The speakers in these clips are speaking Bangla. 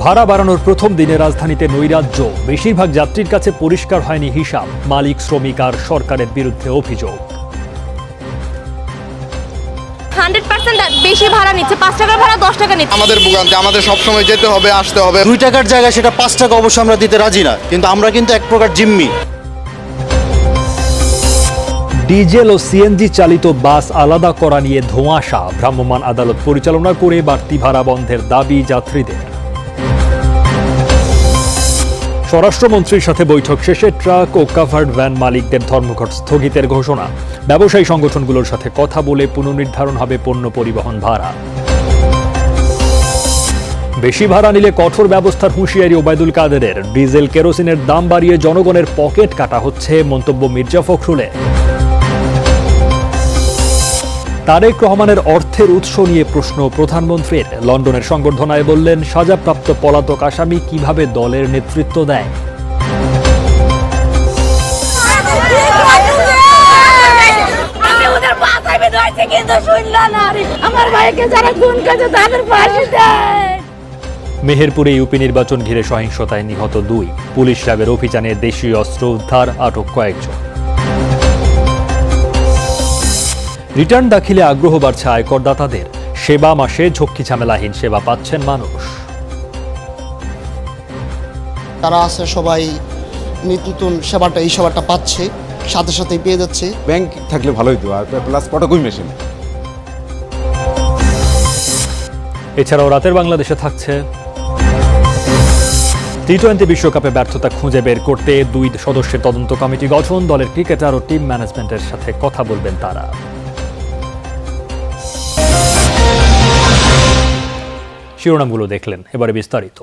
ভাড়া বাড়ানোর প্রথম দিনে রাজধানীতে নৈরাজ্য, বেশিরভাগ যাত্রীর কাছে পরিষ্কার হয়নি হিসাব, মালিক শ্রমিক আর সরকারের বিরুদ্ধে অভিযোগ। 100% বেশি ভাড়া নিচ্ছে, 5 টাকার ভাড়া 10 টাকা নিচ্ছে। আমাদের ভোগান্তি, আমাদের সবসময় যেতে হবে, আসতে হবে। 2 টাকার জায়গায় সেটা 5 টাকা অবশ্য আমরা দিতে রাজি না, কিন্তু আমরা কিন্তু এক প্রকার জিম্মি। ডিজেল ও সিএনজি চালিত বাস আলাদা করা নিয়ে ধোঁয়াশা, ভ্রাম্যমাণ আদালত পরিচালনা করে বাড়তি ভাড়া বন্ধের দাবি যাত্রীদের। স্বরাষ্ট্রমন্ত্রীর সাথে বৈঠক শেষে ট্রাক ও কাভার্ড ভ্যান মালিকদের ধর্মঘট স্থগিতের ঘোষণা। ব্যবসায়ী সংগঠনগুলোর সাথে কথা বলে পুনর্নির্ধারণ হবে পণ্য পরিবহন ভাড়া। বেশি ভাড়া নিলে কঠোর ব্যবস্থার হুঁশিয়ারি ওবায়দুল কাদেরের। ডিজেল কেরোসিনের দাম বাড়িয়ে জনগণের পকেট কাটা হচ্ছে, মন্তব্য মির্জা ফখরুলের। তারেক রহমানের অর্থের উৎস নিয়ে প্রশ্ন প্রধানমন্ত্রীর। লন্ডনের সংবর্ধনায় বললেন, সাজাপ্রাপ্ত পলাতক আসামি কিভাবে দলের নেতৃত্ব দেয়। মেহেরপুরে ইউপি নির্বাচন ঘিরে সহিংসতায় নিহত 2, পুলিশ র্যাবের অভিযানে দেশীয় অস্ত্র উদ্ধার, আটক কয়েকজন। রিটার্ন দাখিলে আগ্রহ বাড়ছে আয়করদাতাদের। সেবা মাসে ঝক্কি ঝামেলাহীন সেবা পাচ্ছেন মানুষ। তারা আছে সবাই নতুন সেবাটা, এই সেবাটা পাচ্ছে, সাথে সাথেই পেয়ে যাচ্ছে। ব্যাংক থাকলে ভালোই তো, আর প্লাস ফটোকপি মেশিন। এছাড়াও রাতের বাংলাদেশে থাকছে টি-20 বিশ্বকাপে ব্যর্থতা খুঁজে বের করতে 2 সদস্যের তদন্ত কমিটি গঠন। দলের ক্রিকেটার ও টিম ম্যানেজমেন্টের সাথে কথা বলবেন তারা। শিরোনামগুলো দেখলেন, এবারে বিস্তারিত।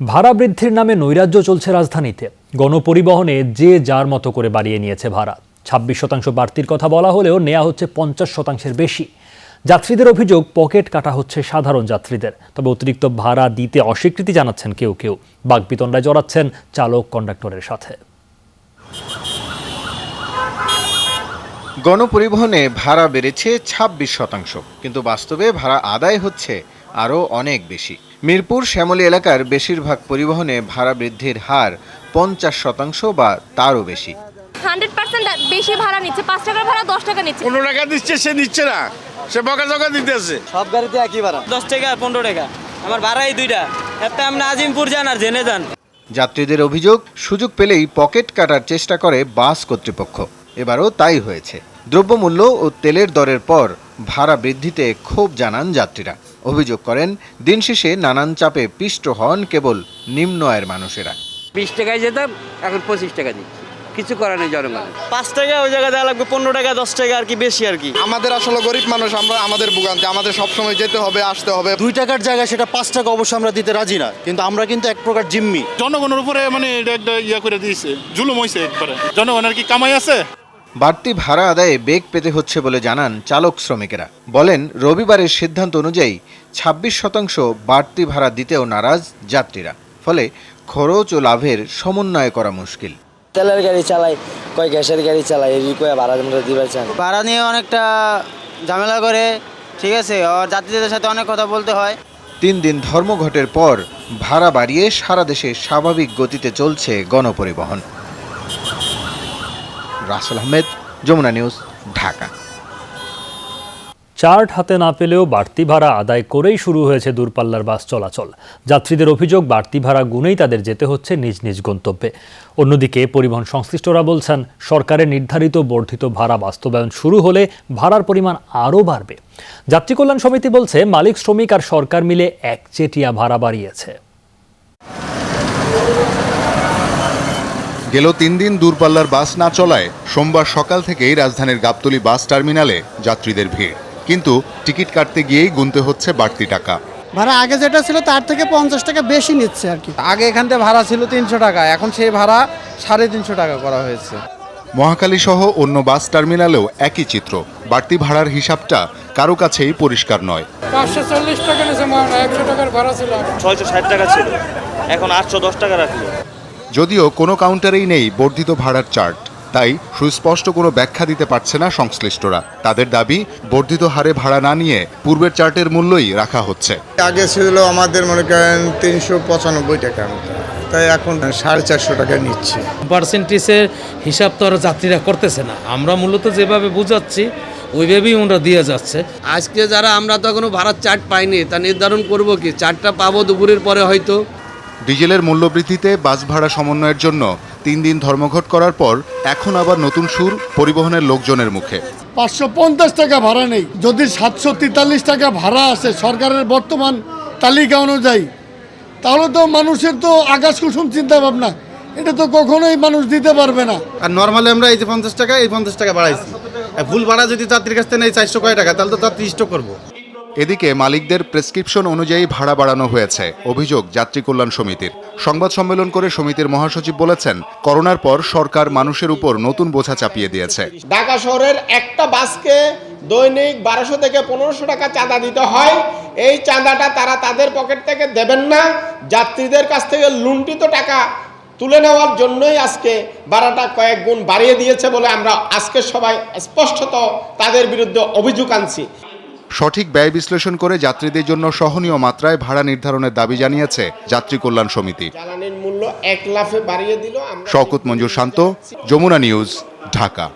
ভাড়া বৃদ্ধির নামে নৈরাজ্য চলছে রাজধানীতে। গণপরিবহনে যে যার মতো করে বাড়িয়ে নিয়েছে ভাড়া। 26% বাড়তির কথা বলা হলেও নেওয়া হচ্ছে 50%-এর বেশি। যাত্রীদের অভিযোগ, পকেট কাটা হচ্ছে সাধারণ যাত্রীদের। তবে অতিরিক্ত ভাড়া দিতে অস্বীকৃতি জানাচ্ছেন কেউ কেউ। বাকবিতণ্ডায় জড়াচ্ছেন চালক কন্ডাক্টরের সাথে। গণপরিবহনে ভাড়া বেড়েছে 26%, কিন্তু বাস্তবে ভাড়া আদায় হচ্ছে আরও অনেক বেশি। মিরপুর শ্যামলী এলাকার বেশিরভাগ পরিবহনে ভাড়া বৃদ্ধির হার 50% বা তারও বেশি। 100% বেশি ভাড়া নিচ্ছে, 5 টাকার ভাড়া 10 টাকা নিচ্ছে। 15 টাকা দিচ্ছে, সে নিচ্ছে না, সে বকা দিতেছে। সব গাড়িতে একই ভাড়া, 10 টাকা আর 15 টাকা। আমার ভাড়াই 2টা, একটা আপনি আজিমপুর যান আর জেনে যান। যাত্রীদের অভিযোগ, সুযোগ পেলেই পকেট কাটার চেষ্টা করে বাস কর্তৃপক্ষ। এবারও তাই হয়েছে। দ্রব্যমূল্য ও তেলের দরের পর ভাড়া বৃদ্ধিতে ক্ষোভ জানান যাত্রীরা। অভিযোগ করেন, দিন শেষে নানান চাপে পিষ্ট হন কেবল নিম্ন আয়ের মানুষেরা। 20 টাকায় যেতাম, এখন 25 টাকা দিচ্ছি। কিছু করার নেই জনগণ। 5 টাকা ওই জায়গায় দেওয়া লাগবে, 15 টাকা 10 টাকা আর কি বেশি আর কি। আমাদের আসলে গরিব মানুষ, আমরা আমাদের ভোগান্তি, আমাদের সবসময় যেতে হবে, আসতে হবে। 2 টাকার জায়গায় সেটা 5 টাকা অবশ্য আমরা দিতে রাজি না, কিন্তু আমরা কিন্তু এক প্রকার জিম্মি। জনগণের উপরে মানে এটা একটা করে দিয়েছে, জুলুম হয়েছে একবারে। জনগণের কি কামাই আছে? বাড়তি ভাড়া আদায়ে বেগ পেতে হচ্ছে বলে জানান চালক শ্রমিকেরা। বলেন, রবিবারের সিদ্ধান্ত অনুযায়ী 26% বাড়তি ভাড়া দিতেও নারাজ যাত্রীরা। ফলে খরচ ও লাভের সমন্বয় করা মুশকিল। তেলের গাড়ি চালাই, কয় গ্যাসের গাড়ি চালাই, এই কয় ভাড়া দিবার চান। ভাড়া নিয়ে অনেকটা ঝামেলা করে, ঠিক আছে, আর যাত্রীদের সাথে অনেক কথা বলতে হয়। 3 দিন ধর্মঘটের পর ভাড়া বাড়িয়ে সারা দেশে স্বাভাবিক গতিতে চলছে গণপরিবহন। রাসেল আহমেদ, যমুনা নিউজ, ঢাকা। চার্ট হাতে না পেলেও বাড়তি ভাড়া আদায় করেই শুরু হয়েছে দূরপাল্লার বাস চলাচল। যাত্রীদের অভিযোগ, বাড়তি ভাড়া গুনেই তাদের যেতে হচ্ছে নিজ নিজ গন্তব্যে। অন্যদিকে পরিবহন সংশ্লিষ্টরা বলছেন, সরকারের নির্ধারিত বর্ধিত ভাড়া বাস্তবায়ন শুরু হলে ভাড়ার পরিমাণ আরও বাড়বে। যাত্রী কল্যাণ সমিতি বলছে, মালিক শ্রমিক আর সরকার মিলে একচেটিয়া ভাড়া বাড়িয়েছে। গেল 3 দিন দূরপাল্লার বাস না চলায় সোমবার সকাল থেকেই রাজধানীর গাবতলী বাস টার্মিনালে যাত্রীদের ভিড়। কিন্তু টিকিট কাটতে গিয়েই গুনতে হচ্ছে বাড়তি টাকা। ভাড়া আগে যেটা ছিল তার থেকে 50 টাকা বেশি নিচ্ছে আর কি। আগে এখান থেকে ভাড়া ছিল 300 টাকা, এখন সেই ভাড়া 350 টাকা করা হয়েছে। মহাখালী সহ অন্য বাস টার্মিনালেও একই চিত্র। বাড়তি ভাড়ার হিসাবটা কারো কাছেই পরিষ্কার নয়। 540 টাকা নিয়েছে, 100 টাকার ভাড়া ছিল, 660 টাকা ছিল, এখন 810 টাকা রাখলো। যদিও কোনো কাউন্টারেই নেই বর্ধিত ভাড়ার চার্ট। তাই সুস্পষ্ট কোনো ব্যাখ্যা দিতে পারছে না সংশ্লিষ্টরা। তাদের দাবি, বর্ধিত হারে ভাড়া না নিয়ে পূর্বের চার্টের মূল্যই রাখা হচ্ছে। আগে ছিল আমাদের মনে করেন 395 টাকা, তাই এখন 450 টাকা নিচ্ছে। পার্সেন্টেজের হিসাব তো আর যাত্রীরা করতেছে না, আমরা মূলত যেভাবে বুঝাচ্ছি ওইভাবেই ওরা দিয়ে যাচ্ছে। আজকে যারা আমরা তো এখনো ভাড়ার চার্ট পাইনি, তা নির্ধারণ করব কি? চার্টটা পাবো দুপুরের পরে হয়তো। ডিজেলের মূল্যবৃদ্ধিতে বাস ভাড়া সমন্বয়ের জন্য 3 দিন ধর্মঘট করার পর এখন আবার নতুন সুর পরিবহনের লোকজনের মুখে। 550 টাকা ভাড়া নেই, যদি 743 টাকা ভাড়া আসে সরকারের বর্তমান তালিকা অনুযায়ী, তাহলে তো মানুষের তো আকাশ কুসুম চিন্তা ভাবনা, এটা তো কখনোই মানুষ দিতে পারবে না। আর নর্মালি আমরা এই যে 50 টাকা, এই 50 টাকা বাড়াইছি। ভুল ভাড়া যদি যাত্রীর কাছ থেকে নেই 400 কয় টাকা, তাহলে তো যাত্রী স্টক করবো। এদিকে মালিকদের প্রেসক্রিপশন অনুযায়ী ভাড়া বাড়ানো হয়েছে, অভিযোগ যাত্রী কল্যাণ সমিতির। সংবাদ সম্মেলন করে সমিতির মহাসচিব বলেছেন, করোনার পর সরকার মানুষের উপর নতুন বোঝা চাপিয়ে দিয়েছে। ঢাকা শহরের একটা বাসকে দৈনিক 1200 থেকে 1500 টাকা চাঁদা দিতে হয়। এই চাঁদাটা তারা তাদের পকেট থেকে দেবেন না, যাত্রীদের কাছ থেকে লুণ্ঠিত টাকা তুলে নেওয়ার জন্যই আজকে ভাড়াটা কয়েক গুণ বাড়িয়ে দিয়েছে বলে আমরা আজকে সবাই স্পষ্টত তাদের বিরুদ্ধে অভিযোগ আনছি। সঠিক ব্যয় বিশ্লেষণ করে যাত্রীদের জন্য সহনীয় মাত্রায় ভাড়া নির্ধারণের দাবি জানিয়েছে যাত্রী কল্যাণ সমিতি। জ্বালানির মূল্য 1 লাফে বাড়িয়ে দিল। শওকত মঞ্জুর শান্ত, যমুনা নিউজ, ঢাকা।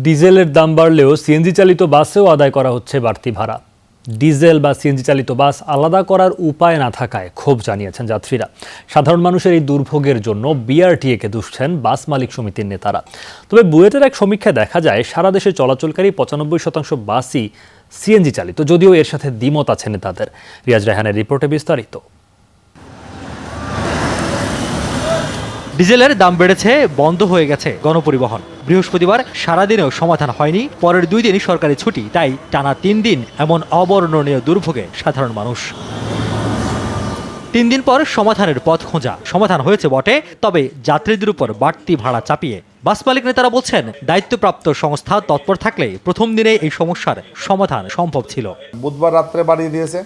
ডিজেলের দাম বাড়লেও সিএনজি চালিত বাসেও আদায় করা হচ্ছে বাড়তি ভাড়া। ডিজেল বা সিএনজি চালিত বাস আলাদা করার উপায় না থাকায় ক্ষোভ জানিয়েছেন যাত্রীরা। সাধারণ মানুষের এই দুর্ভোগের জন্য বিআরটিএকে দুষছেন বাস মালিক সমিতির নেতারা। তবে বুয়েটের এক সমীক্ষায় দেখা যায়, সারা দেশে চলাচলকারী 95% বাসই সিএনজি চালিত, যদিও এর সাথে দ্বিমত আছে নেতাদের। রিয়াজ রায়হানের রিপোর্টে বিস্তারিত। ডিজেলের দাম বেড়েছে, বন্ধ হয়ে গেছে গণপরিবহন। বৃহস্পতিবার সারাদিনেও সমাধান হয়নি, পরের 2 দিনই সরকারি ছুটি, তাই টানা 3 দিন এমন অবর্ণনীয় দুর্ভোগে সাধারণ মানুষ। 3 দিন পর সমাধানের পথ খোঁজা, সমাধান হয়েছে বটে, তবে যাত্রীদের উপর বাড়তি ভাড়া চাপিয়ে। বাস মালিক নেতারা বলছেন, দায়িত্বপ্রাপ্ত সংস্থা তৎপর থাকলে প্রথম দিনে এই সমস্যার সমাধান সম্ভব ছিল। বুধবার রাত্রে বাড়িয়ে দিয়েছে,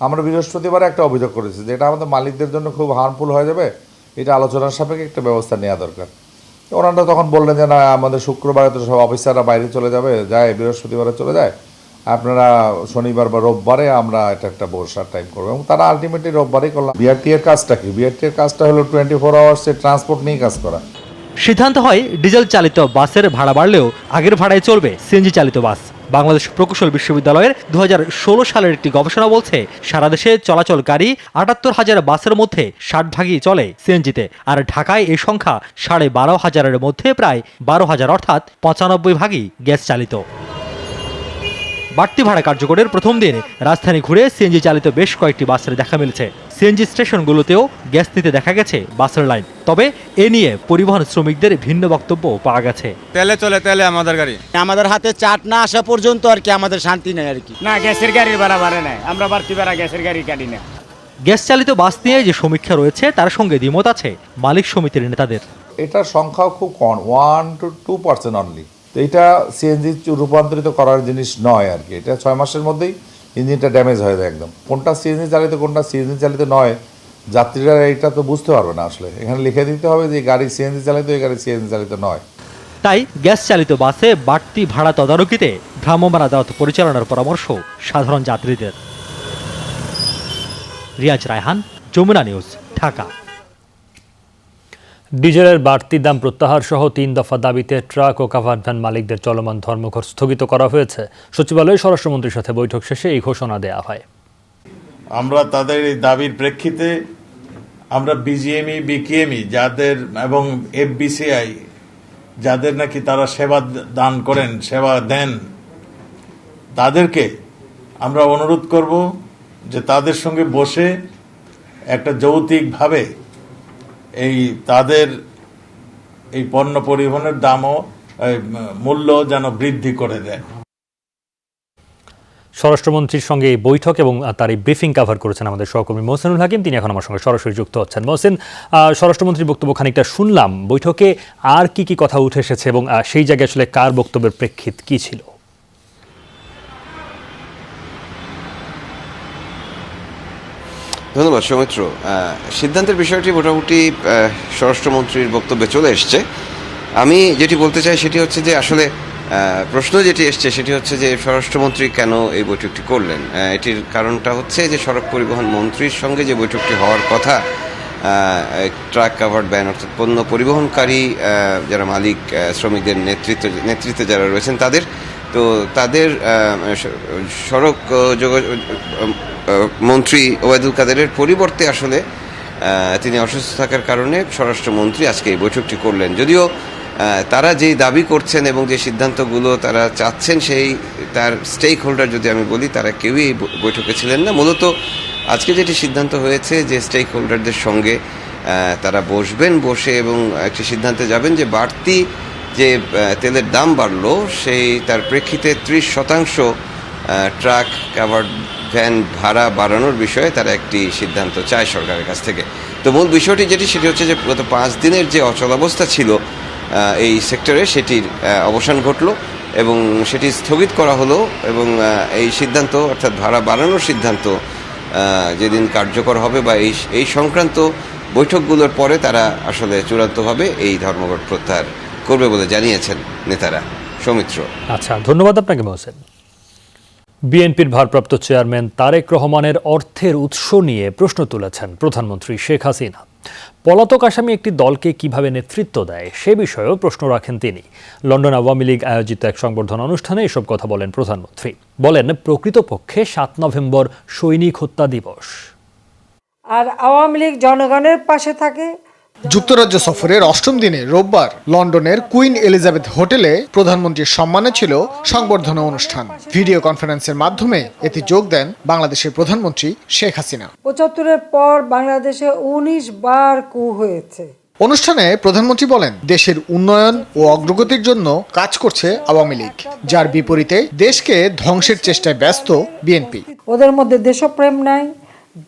আমরা বৃহস্পতিবার একটা অভিযোগ করেছি যে এটা আমাদের মালিকদের জন্য খুব হার্মফুল হয়ে যাবে, এটা আলোচনার সাপেক্ষে একটা ব্যবস্থা নেওয়া দরকার। ওনারা তখন বললেন যে না, আমাদের শুক্রবারে তো সব অফিসাররা বাইরে চলে যাবে, যায় বৃহস্পতিবারে চলে যায়, আপনারা শনিবার বা রোববারে আমরা এটা একটা বসার টাইম করবো, এবং তারা আলটিমেটলি রোববারেই করলাম। বিআরটি এর কাজটা কি? বিআরটি এর কাজটা হলো 24 আওয়ার্সে ট্রান্সপোর্ট নিয়ে কাজ করা। সিদ্ধান্ত হয় ডিজেল চালিত বাসের ভাড়া বাড়লেও আগের ভাড়ায় চলবে সিএনজি চালিত বাস। বাংলাদেশ প্রকৌশল বিশ্ববিদ্যালয়ের 2016 সালের একটি গবেষণা বলছে, সারা দেশে চলাচলকারী 78,000 বাসের মধ্যে 60 ভাগই চলে সিএনজিতে, আর ঢাকায় এই সংখ্যা 12,500-এর মধ্যে প্রায় 12,000, অর্থাৎ 95 ভাগই গ্যাস চালিত। বাড়তি ভাড়া কার্যকরের প্রথম দিন রাজধানী ঘুরে সিএনজি চালিত বেশ কয়েকটি বাসের দেখা মিলেছে। সিএনজি স্টেশনগুলোতেও গ্যাস নিতে দেখা গেছে বাসের লাইন। তবে এ নিয়ে পরিবহন শ্রমিকদের ভিন্ন বক্তব্য পাওয়া গেছে। তেলে চলে, তেলে আমাদের গাড়ি, আমাদের হাতে চাট না আসা পর্যন্ত আর কি আমাদের শান্তি নেই আর কি। না, গ্যাসের গাড়ির ভাড়া বাড়ে নাই, আমরা বাড়তি ভাড়া গ্যাসের গাড়ি কাটি না। গ্যাস চালিত বাস নিয়ে যে সমীক্ষা রয়েছে তার সঙ্গে দ্বিমত আছে মালিক সমিতির নেতাদের। এটার সংখ্যাও খুব কম, 1 to 2% অনলি। তো এটা সিএনজি রূপান্তরিত করার জিনিস নয় আর কি। এটা 6 মাসের মধ্যেই ইঞ্জিনটা ড্যামেজ হয়ে যায় একদম। কোনটা সিএনজি চালিত, কোনটা সিএনজি চালিত নয়, যাত্রীরা এটা তো বুঝতে পারবে না। আসলে এখানে লিখে দিতে হবে যে গাড়ি সিএনজি চালিত, এই গাড়ি সিএনজি চালিত নয়। তাই গ্যাস চালিত বাসে বাড়তি ভাড়া তদারকিতে ভ্রাম্যমাণ আদালত পরিচালনার পরামর্শ সাধারণ যাত্রীদের। রিয়াজ রায়হান, যমুনা নিউজ, ঢাকা। ডিজেলের বাড়তি দাম প্রত্যাহার সহ 3 দফা দাবিতে ট্রাক ও কাভার ভ্যান মালিকদের চলমান ধর্মঘট স্থগিত করা হয়েছে। সচিবালয়ে স্বরাষ্ট্রমন্ত্রীর সাথে বৈঠক শেষে এই ঘোষণা দেওয়া হয়। আমরা তাদের এই দাবির প্রেক্ষিতে আমরা বিজিএমই, বিকেএমই যাদের এবং এফবিসিআই যাদের নাকি তারা সেবা দান করেন, সেবা দেন, তাদেরকে আমরা অনুরোধ করব যে তাদের সঙ্গে বসে একটা যৌক্তিকভাবে এই তাদের এই পণ্য পরিবহনের দামও মূল্য যেন বৃদ্ধি করে দেয়। স্বরাষ্ট্রমন্ত্রীর সঙ্গে এই বৈঠক এবং তার এই ব্রিফিং কভার করেছেন আমাদের সহকর্মী মোহসেনুল হাকিম। তিনি এখন আমার সঙ্গে সরাসরি যুক্ত হচ্ছেন। মোহসেন, স্বরাষ্ট্রমন্ত্রীর বক্তব্য খানিকটা শুনলাম, বৈঠকে আর কি কি কথা উঠে এসেছে এবং সেই জায়গায় আসলে কার বক্তব্যের প্রেক্ষিত কি ছিল? ধন্যবাদ সৌমিত্র। সিদ্ধান্তের বিষয়টি মোটামুটি স্বরাষ্ট্রমন্ত্রীর বক্তব্যে চলে এসছে। আমি যেটি বলতে চাই সেটি হচ্ছে যে আসলে প্রশ্ন যেটি এসছে সেটি হচ্ছে যে স্বরাষ্ট্রমন্ত্রী কেন এই বৈঠকটি করলেন। এটির কারণটা হচ্ছে যে সড়ক পরিবহন মন্ত্রীর সঙ্গে যে বৈঠকটি হওয়ার কথা, ট্রাক কাভার্ড ভ্যান অর্থাৎ পণ্য পরিবহনকারী যারা মালিক, শ্রমিকদের নেতৃত্বে যারা রয়েছেন তাদের সড়ক যোগাযোগ মন্ত্রী ওবায়দুল কাদেরের পরিবর্তে আসলে তিনি অসুস্থ থাকার কারণে স্বরাষ্ট্রমন্ত্রী আজকে এই বৈঠকটি করলেন। যদিও তারা যেই দাবি করছেন এবং যে সিদ্ধান্তগুলো তারা চাচ্ছেন তার স্টেক হোল্ডার যদি আমি বলি, তারা কেউই এই বৈঠকে ছিলেন না। মূলত আজকে যেটি সিদ্ধান্ত হয়েছে যে স্টেক হোল্ডারদের সঙ্গে তারা বসে এবং একটি সিদ্ধান্তে যাবেন যে বাড়তি যে তেলের দাম বাড়লো তার প্রেক্ষিতে 30% ট্রাক কাভার্ড ভ্যান ভাড়া বাড়ানোর বিষয়ে তারা একটি সিদ্ধান্ত চায় সরকারের কাছ থেকে। তো মূল বিষয়টি সেটি হচ্ছে যে গত 5 দিনের যে অচলাবস্থা ছিল এই সেক্টরে সেটির অবসান ঘটলো এবং সেটি স্থগিত করা হলো এবং এই সিদ্ধান্ত অর্থাৎ ভাড়া বাড়ানোর সিদ্ধান্ত যেদিন কার্যকর হবে বা এই সংক্রান্ত বৈঠকগুলোর পরে তারা আসলে চূড়ান্তভাবে এই ধর্মঘট প্রত্যাহার করবে বলে জানিয়েছেন নেতারা। সৌমিত্র। আচ্ছা, ধন্যবাদ আপনাকে মহসেন। বিএনপির ভারপ্রাপ্ত চেয়ারম্যান তারেক রহমানের অর্থের উৎস নিয়ে প্রশ্ন তুলেছেন প্রধানমন্ত্রী শেখ হাসিনা। পলাতক আসামি একটি দলকে কিভাবে নেতৃত্ব দেয় সে বিষয়েও প্রশ্ন রাখেন তিনি। লন্ডন আওয়ামী লীগ আয়োজিত এক সংবর্ধনা অনুষ্ঠানে এসব কথা বলেন প্রধানমন্ত্রী। বলেন, প্রকৃতপক্ষে 7 নভেম্বর সৈনিক হত্যা দিবস, আর আওয়ামী লীগ জনগণের পাশে থাকে। যুক্তরাজ্য সফরের 8ম দিনে রোববার লন্ডনের কুইন এলিজাবেথ হোটেলে প্রধানমন্ত্রীর সম্মানে ছিল সংবর্ধনা অনুষ্ঠান। ভিডিও কনফারেন্সের মাধ্যমে এতে যোগ দেন বাংলাদেশের প্রধানমন্ত্রী শেখ হাসিনা। 75-এর পর বাংলাদেশে 19 বার কু হয়েছে। অনুষ্ঠানে প্রধানমন্ত্রী বলেন, দেশের উন্নয়ন ও অগ্রগতির জন্য কাজ করছে আওয়ামী লীগ, যার বিপরীতে দেশকে ধ্বংসের চেষ্টায় ব্যস্ত বিএনপি। ওদের মধ্যে দেশপ্রেম নাই,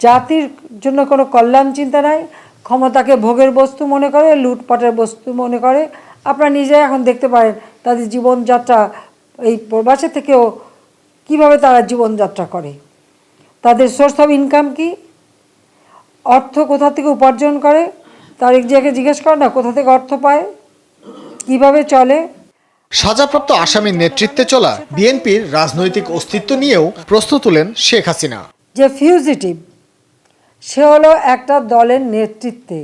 জাতির জন্য কোনো কল্যাণ চিন্তা নাই, ক্ষমতাকে ভোগের বস্তু মনে করে, লুটপাটের বস্তু মনে করে। আপনারা নিজে এখন দেখতে পারেন তাদের জীবনযাত্রা, এই প্রবাসে থেকেও কিভাবে তারা জীবনযাত্রা করে, তাদের সোর্স অফ ইনকাম কি, অর্থ কোথা থেকে উপার্জন করে, তার এক জায়গায় জিজ্ঞেস করে না কোথা থেকে অর্থ পায়, কিভাবে চলে। সাজাপ্রাপ্ত আসামির নেতৃত্বে চলা বিএনপির রাজনৈতিক অস্তিত্ব নিয়েও প্রশ্ন তুলেন শেখ হাসিনা। যে ফিউজিটিভ, সে হলো একটা দলের নেতৃত্বে,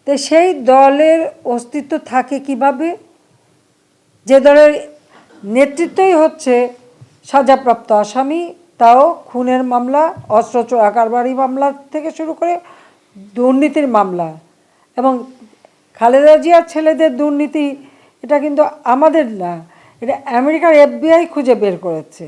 তো সেই দলের অস্তিত্ব থাকে কিভাবে? যে দলের নেতৃত্বই হচ্ছে সাজাপ্রাপ্ত আসামি, তাও খুনের মামলা, অস্ত্র চোরা কারবারি মামলা থেকে শুরু করে দুর্নীতির মামলা। এবং খালেদা জিয়ার ছেলেদের দুর্নীতি, এটা কিন্তু আমাদের না, এটা আমেরিকার FBI খুঁজে বের করেছে।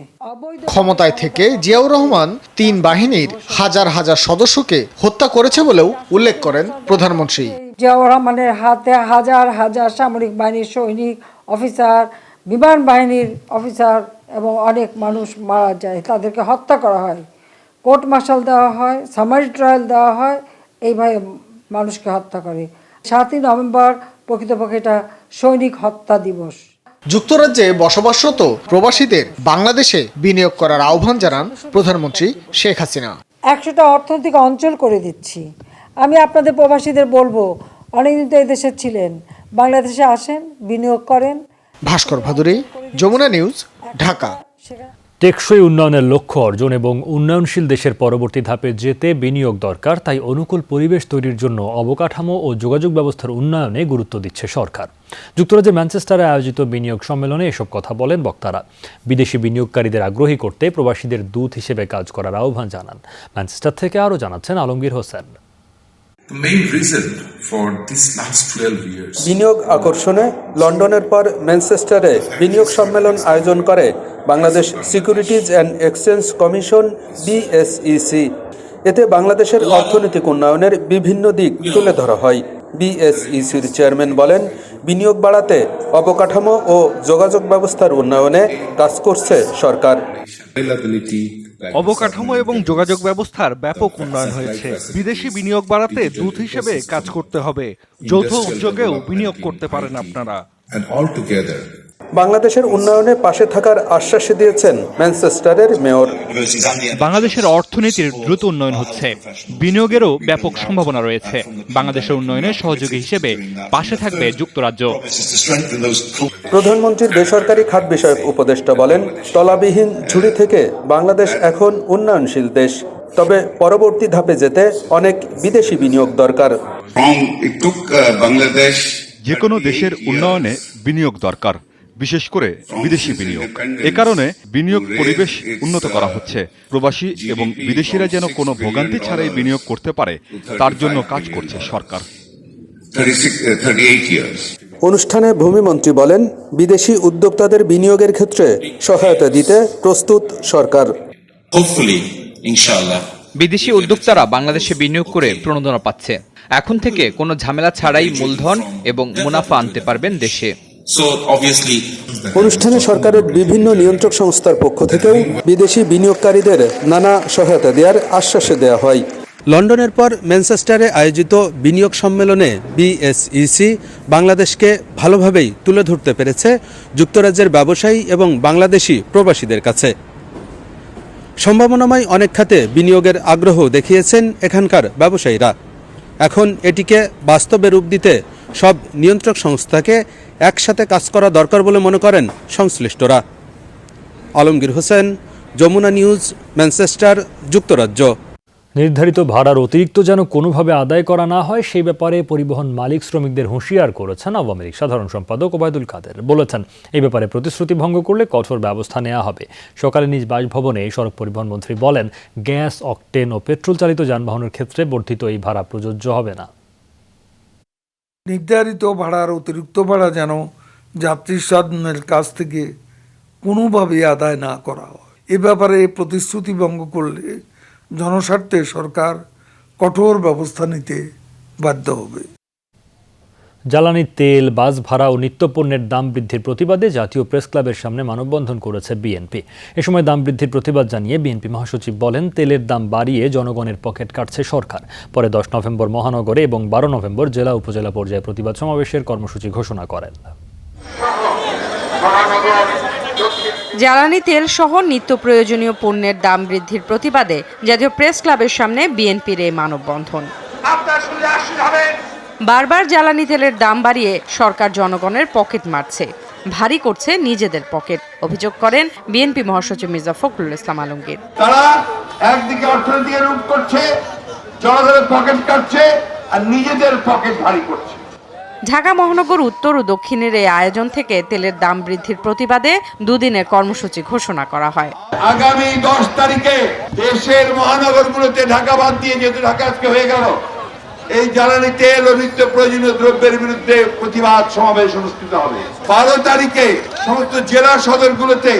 ক্ষমতায় থেকে জিয়াউর রহমান 3 বাহিনীর হাজার হাজার সদস্যকে হত্যা করেছে বলেও উল্লেখ করেন প্রধানমন্ত্রী। জিয়াউর রহমানের হাতে হাজার হাজার সামরিক বাহিনীর সৈনিক, অফিসার, বিমান বাহিনীর অফিসার এবং অনেক মানুষ মারা যায়, তাদেরকে হত্যা করা হয়, কোর্ট মার্শাল দেওয়া হয়, সামারি ট্রায়াল দেওয়া হয়, এইভাবে মানুষকে হত্যা করে। 7ই নভেম্বর প্রকৃতপক্ষে এটা সৈনিক হত্যা দিবস। যুক্তরাজ্যে বসবাসরত প্রবাসীদের বাংলাদেশে বিনিয়োগ করার আহ্বান জানান প্রধানমন্ত্রী শেখ হাসিনা। 100টা অর্থনৈতিক অঞ্চল করে দিচ্ছি। আমি আপনাদের প্রবাসীদের বলবো, অনেকদিন তো এদেশে ছিলেন, বাংলাদেশে আসেন, বিনিয়োগ করেন। ভাস্কর ভাদুরী, যমুনা নিউজ, ঢাকা। টেকসই উন্নয়নের লক্ষ্য অর্জন এবং উন্নয়নশীল দেশের পরবর্তী ধাপে যেতে বিনিয়োগ দরকার, তাই অনুকূল পরিবেশ তৈরির জন্য অবকাঠামো ও যোগাযোগ ব্যবস্থার উন্নয়নে গুরুত্ব দিচ্ছে সরকার। যুক্তরাজ্যের ম্যানচেস্টারে আয়োজিত বিনিয়োগ সম্মেলনে এসব কথা বলেন বক্তারা। বিদেশি বিনিয়োগকারীদের আগ্রহী করতে প্রবাসীদের দূত হিসেবে কাজ করার আহ্বান জানান। ম্যানচেস্টার থেকে আরও জানাচ্ছেন আলমগীর হোসেন। বিনিয়োগ আকর্ষণে লন্ডনের পর ম্যানচেস্টারে বিনিয়োগ সম্মেলন আয়োজন করে Bangladesh securities and exchange commission BSEC। এতে বাংলাদেশের অর্থনৈতিক উন্নয়নের বিভিন্ন দিক তুলে ধরা হয়। BSECর চেয়ারম্যান বলেন, বিনিয়োগ বাড়াতে অবকাঠামো ও যোগাযোগ ব্যবস্থার উন্নয়নে কাজ করছে সরকার। অবকাঠামো এবং যোগাযোগ ব্যবস্থার ব্যাপক উন্নয়ন হয়েছে। বিদেশি বিনিয়োগ বাড়াতে দূত হিসেবে কাজ করতে হবে। যৌথ উদ্যোগেও বিনিয়োগ করতে পারেন আপনারা। বাংলাদেশের উন্নয়নে পাশে থাকার আশ্বাস দিয়েছেন ম্যানচেস্টারের মেয়র। বাংলাদেশের অর্থনীতির দ্রুত উন্নয়ন হচ্ছে, বিনিয়োগেরও ব্যাপক সম্ভাবনা রয়েছে। বাংলাদেশের উন্নয়নে সহযোগী হিসেবে পাশে থাকবে যুক্তরাজ্য। প্রধানমন্ত্রীর বেসরকারি খাত বিষয়ক উপদেষ্টা বলেন, তলাবিহীন ঝুড়ি থেকে বাংলাদেশ এখন উন্নয়নশীল দেশ, তবে পরবর্তী ধাপে যেতে অনেক বিদেশি বিনিয়োগ দরকার। যে কোনো দেশের উন্নয়নে বিনিয়োগ দরকার, বিশেষ করে বিদেশি বিনিয়োগ। এ কারণে বিনিয়োগ পরিবেশ উন্নত করা হচ্ছে। প্রবাসী এবং বিদেশিরা যেন কোনো ভোগান্তি ছাড়াই বিনিয়োগ করতে পারে, তার জন্য কাজ করছে সরকার। অনুষ্ঠানে ভূমিমন্ত্রী বলেন, বিদেশি উদ্যোক্তাদের বিনিয়োগের ক্ষেত্রে সহায়তা দিতে প্রস্তুত সরকার। বিদেশি উদ্যোক্তারা বাংলাদেশে বিনিয়োগ করে প্রণোদনা পাচ্ছে। এখন থেকে কোনো ঝামেলা ছাড়াই মূলধন এবং মুনাফা আনতে পারবেন দেশে। অনুষ্ঠানে সরকারের বিভিন্ন নিয়ন্ত্রক সংস্থার পক্ষ থেকেও বিদেশি বিনিয়োগকারীদের নানা সহায়তা দেওয়ার আশ্বাস দেওয়া হয়। লন্ডনের পর ম্যানচেস্টারে আয়োজিত বিনিয়োগ সম্মেলনে বিএসইসি বাংলাদেশকে ভালোভাবেই তুলে ধরতে পেরেছে যুক্তরাজ্যের ব্যবসায়ী এবং বাংলাদেশি প্রবাসীদের কাছে। সম্ভাবনাময় অনেক খাতে বিনিয়োগের আগ্রহ দেখিয়েছেন এখানকার ব্যবসায়ীরা। এখন এটিকে বাস্তবে রূপ দিতে সব নিয়ন্ত্রক সংস্থাকে একসাথে কাজ করা দরকার বলে মনে করেন সংশ্লিষ্টরা। আলমগীর হোসেন, যমুনা নিউজ, ম্যানচেস্টার, যুক্তরাজ্য। নির্ধারিত ভাড়ার অতিরিক্ত যেন কোনোভাবে আদায় করা না হয় সেই ব্যাপারে পরিবহন মালিক শ্রমিকদের হুঁশিয়ার করেছেন আওয়ামী লীগ সাধারণ সম্পাদক ওবায়দুল কাদের। বলেছেন, এই ব্যাপারে প্রতিশ্রুতি ভঙ্গ করলে কঠোর ব্যবস্থা নেওয়া হবে। সকালে নিজ বাসভবনে সড়ক পরিবহন মন্ত্রী বলেন, গ্যাস, অকটেন ও পেট্রোল চালিত যানবাহনের ক্ষেত্রে বর্ধিত এই ভাড়া প্রযোজ্য হবে না। নির্ধারিত ভাড়ার অতিরিক্ত ভাড়া যেন যাত্রী স্বাধীনের কাছ থেকে কোনোভাবে আদায় না করা হয়। এ ব্যাপারে প্রতিশ্রুতি ভঙ্গ করলে জনস্বার্থে সরকার কঠোর ব্যবস্থা নিতে বাধ্য হবে। জ্বালানি তেল, বাস ভাড়া ও নিত্যপণ্যের দাম বৃদ্ধির প্রতিবাদে জাতীয় প্রেস ক্লাবের সামনে মানববন্ধন করেছে বিএনপি। এ সময় দাম বৃদ্ধির প্রতিবাদ জানিয়ে বিএনপি মহাসচিব বলেন, তেলের দাম বাড়িয়ে জনগণের পকেট কাটছে সরকার। পরে 10 নভেম্বর মহানগরে এবং 12 নভেম্বর জেলা উপজেলা পর্যায়ে প্রতিবাদ সমাবেশের কর্মসূচি ঘোষণা করেন। জ্বালানি তেল সহ নিত্য প্রয়োজনীয় পণ্যের দাম বৃদ্ধির প্রতিবাদে জাতীয় প্রেস ক্লাবের সামনে বিএনপির এই মানববন্ধন। বারবার জ্বালানি তেলের দাম বাড়িয়ে সরকার জনগণের পকেট মারছে, ভারী করছে নিজেদের পকেট, অভিযোগ করেন বিএনপি মহাসচিব মির্জা ফখরুল ইসলাম আলমগীর। তারা একদিকে অর্থনীতিকে রূপ করছে, জনগণের পকেট কাটছে আর নিজেদের পকেট ভারী করছে। ঢাকা মহানগর উত্তর ও দক্ষিণের এই আয়োজন থেকে তেলের দাম বৃদ্ধির প্রতিবাদে দুদিনের কর্মসূচি ঘোষণা করা হয়। আগামী 10 তারিখে দেশের মহানগরগুলোতে, ঢাকা বাদ দিয়ে যেহেতু ঢাকা আজকে হয়ে গেল, এই জ্বালানি তেল ও নিত্য প্রয়োজনীয় দ্রব্যের বিরুদ্ধে প্রতিবাদ সমাবেশ অনুষ্ঠিত হবে। 12 তারিখে সমস্ত জেলা সদরগুলোতে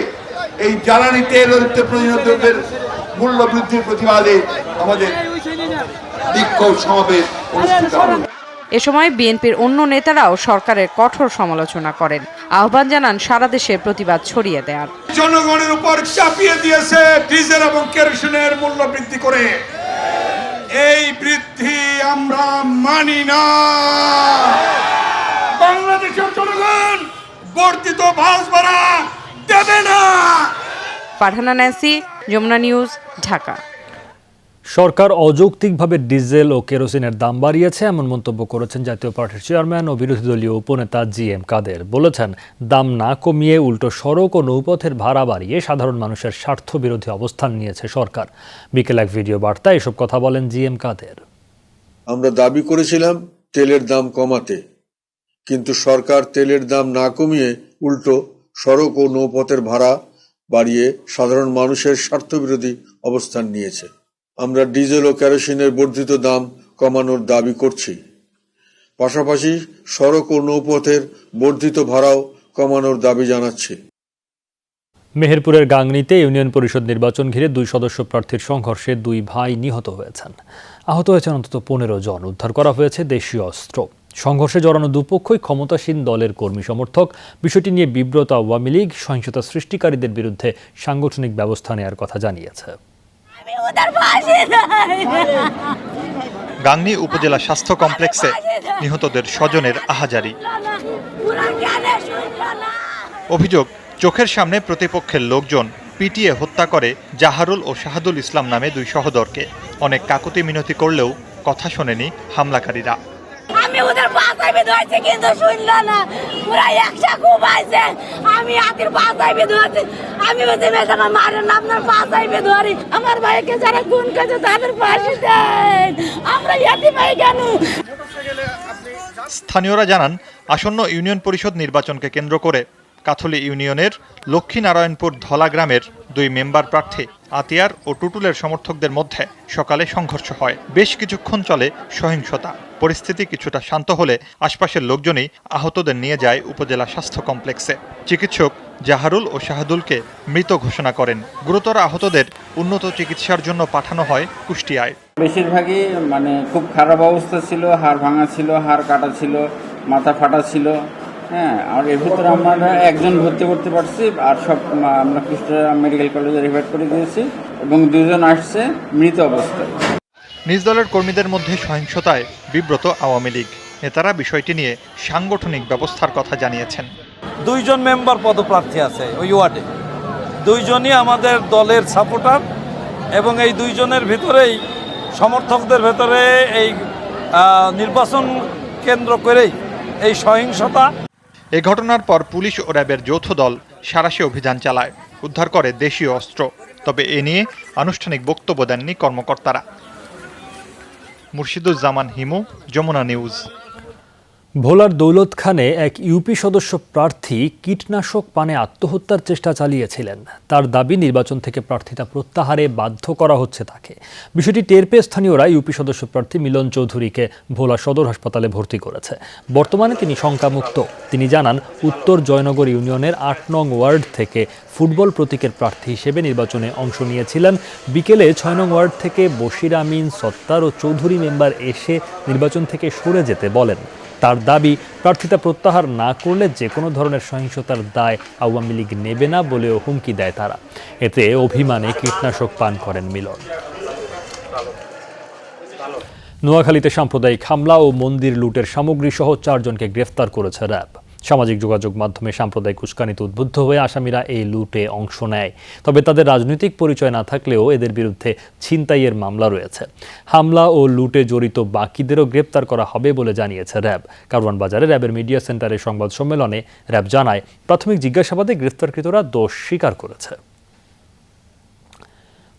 এই জ্বালানি তেল ও নিত্য প্রয়োজনীয় দ্রব্যের মূল্য বৃদ্ধির প্রতিবাদে আমাদের বিক্ষোভ সমাবেশ অনুষ্ঠিত হবে। এ সময় বিএনপির অন্য নেতারাও সরকারের কঠোর সমালোচনা করেন, আহ্বান জানান সারা দেশে প্রতিবাদ ছড়িয়ে দেওয়ার। জনগণের উপর চাপিয়ে দিয়েছে ডিজেল এবং কেরোসিনের মূল্য বৃদ্ধি করে। এই বৃদ্ধি আমরা মানি না। বাংলাদেশের জনগণ বর্ধিত বাস ভাড়া দেবে না। ফারহানা ন্যান্সি, যমুনা নিউজ, ঢাকা। সরকার অযৌক্তিকভাবে ডিজেল ও কেরোসিনের দাম বাড়িয়েছে এমন মন্তব্য করেছেন জাতীয় পার্টির চেয়ারম্যান ও বিরোধী দলীয় উপনেতা জিএম কাদের। বলেছেন, দাম না কমিয়ে উল্টো সড়ক ও নৌপথের ভাড়া বাড়িয়ে সাধারণ মানুষের স্বার্থ বিরোধী অবস্থান নিয়েছে সরকার। বিকেল এক ভিডিও বার্তায় এসব কথা বলেন জিএম কাদের। আমরা দাবি করেছিলাম তেলের দাম কমাতে, কিন্তু সরকার তেলের দাম না কমিয়ে উল্টো সড়ক ও নৌপথের ভাড়া বাড়িয়ে সাধারণ মানুষের স্বার্থ বিরোধী অবস্থান নিয়েছে। আমরা ডিজেল ও কেরোসিনের বর্ধিত দাম কমানোর দাবি করছি, পাশাপাশি সড়ক ও নৌপথের বর্ধিত ভাড়াও কমানোর দাবি জানাচ্ছি। মেহেরপুরের গাংনীতে ইউনিয়ন পরিষদ নির্বাচন ঘিরে 2 সদস্য প্রার্থীর সংঘর্ষে 2 ভাই নিহত হয়েছেন। আহত হয়েছেন অন্তত 15 জন। উদ্ধার করা হয়েছে দেশীয় অস্ত্র। সংঘর্ষে জড়ানো দুপক্ষই ক্ষমতাসীন দলের কর্মী সমর্থক। বিষয়টি নিয়ে বিব্রত আওয়ামী লীগ সহিংসতা সৃষ্টিকারীদের বিরুদ্ধে সাংগঠনিক ব্যবস্থা নেওয়ার কথা জানিয়েছে। গাংনী উপজেলা স্বাস্থ্য কমপ্লেক্সে নিহতদের স্বজনের আহাজারি। অভিযোগ, চোখের সামনে প্রতিপক্ষের লোকজন পিটিয়ে হত্যা করে জাহারুল ও শাহাদুল ইসলাম নামে দুই সহোদরকে। অনেক কাকুতি মিনতি করলেও কথা শোনেনি হামলাকারীরা। আমি ওদের বাসায় বেঁধেছি কিন্তু শুনলো না, পুরা একশা খুব আইছে। আমি হাতের বাসায় বেঁধেছি, আমি বলছি মেয়েটা মারেন না, আপনার বাসায় বেঁধে আমার ভাইকে যারা খুন করেছে তাদের ফাঁসি দেন, আমরা ইয়াতি ভাই কেন। স্থানীয়রা জানান, আসন্ন ইউনিয়ন পরিষদ নির্বাচনকে কেন্দ্র করে কাথলি ইউনিয়নের লক্ষ্মীনারায়ণপুর ধলা গ্রামের দুই মেম্বার প্রার্থী আতিয়ার ও টুটুলের সমর্থকদের মধ্যে সকালে সংঘর্ষ হয়। বেশ কিছুক্ষণ চলে সহিংসতা। পরিস্থিতি কিছুটা শান্ত হলে আশপাশের লোকজনই আহতদের নিয়ে যায় উপজেলা স্বাস্থ্য কমপ্লেক্সে। চিকিৎসক জাহারুল ও শাহাদুলকে মৃত ঘোষণা করেন। গুরুতর আহতদের উন্নত চিকিৎসার জন্য পাঠানো হয় কুষ্টিয়ায়। বেশিরভাগই খুব খারাপ অবস্থা ছিল, হাড় ভাঙা ছিল, হাড় কাটা ছিল, মাথা ফাটা ছিল। হ্যাঁ, আর এর ভিতরে আমরা একজন ভর্তি করতে পারছি, আর সব আমরা কুষ্টিয়া মেডিকেল কলেজে রেফার করে দিয়েছি এবং দুজন আসছে মৃত অবস্থায়। নিজ দলের কর্মীদের মধ্যে সহিংসতায় বিব্রত আওয়ামী লীগ নেতারা বিষয়টি নিয়ে সাংগঠনিক ব্যবস্থার কথা জানিয়েছেন। দুইজন মেম্বার পদপ্রার্থী আছে ওই ওয়ার্ডে, দুইজনই আমাদের দলের সাপোর্টার এবং এই দুইজনের ভিতরেই সমর্থকদের ভেতরে এই নির্বাচন কেন্দ্র করেই এই সহিংসতা। এই ঘটনার পর পুলিশ ও র্যাবের যৌথ দল সাঁড়াশি অভিযান চালায়, উদ্ধার করে দেশীয় অস্ত্র। তবে এ নিয়ে আনুষ্ঠানিক বক্তব্য দেননি কর্মকর্তারা। মুর্শিদুজ্জামান হিমু, যমুনা নিউজ। ভোলার দৌলতখানে এক ইউপি সদস্য প্রার্থী কীটনাশক পানে আত্মহত্যার চেষ্টা চালিয়েছিলেন। তার দাবি, নির্বাচন থেকে প্রার্থিতা প্রত্যাহারে বাধ্য করা হচ্ছে তাকে। বিষয়টি টের পেয়ে স্থানীয়রা ইউপি সদস্য প্রার্থী মিলন চৌধুরীকে ভোলা সদর হাসপাতালে ভর্তি করেছে। বর্তমানে তিনি শঙ্কামুক্ত। তিনি জানান, উত্তর জয়নগর ইউনিয়নের ৮ নং ওয়ার্ড থেকে ফুটবল প্রতীকের প্রার্থী হিসেবে নির্বাচনে অংশ নিয়েছিলেন। বিকেলে ৬ নং ওয়ার্ড থেকে বশির আমিন, সত্তার ও চৌধুরী মেম্বার এসে নির্বাচন থেকে সরে যেতে বলেন। তার দাবি, প্রার্থিতা প্রত্যাহার না করলে যে কোনো ধরনের সহিংসতার দায় আওয়ামী লীগ নেবে না বলেও হুমকি দেয় তারা। এতে অভিমানে কীটনাশক পান করেন মিলন। নোয়াখালীতে সাম্প্রদায়িক হামলা ও মন্দির লুটের সামগ্রী সহ 4 জনকে গ্রেফতার করেছে র্যাব। সামাজিক যোগাযোগ মাধ্যমে সাম্প্রদায়িক উস্কানিতে উদ্বুদ্ধ হয়ে আসামিরা এই লুটে অংশ নেয়। তবে তাদের রাজনৈতিক পরিচয় না থাকলেও এদের বিরুদ্ধে ছিনতাইয়ের মামলা রয়েছে। হামলা ও লুটে জড়িত বাকিদেরও গ্রেপ্তার করা হবে বলে জানিয়েছে র্যাব। কারওয়ান বাজারে র্যাবের মিডিয়া সেন্টারে সংবাদ সম্মেলনে র্যাব জানায়, প্রাথমিক জিজ্ঞাসাবাদে গ্রেফতারকৃতরা দোষ স্বীকার করেছে।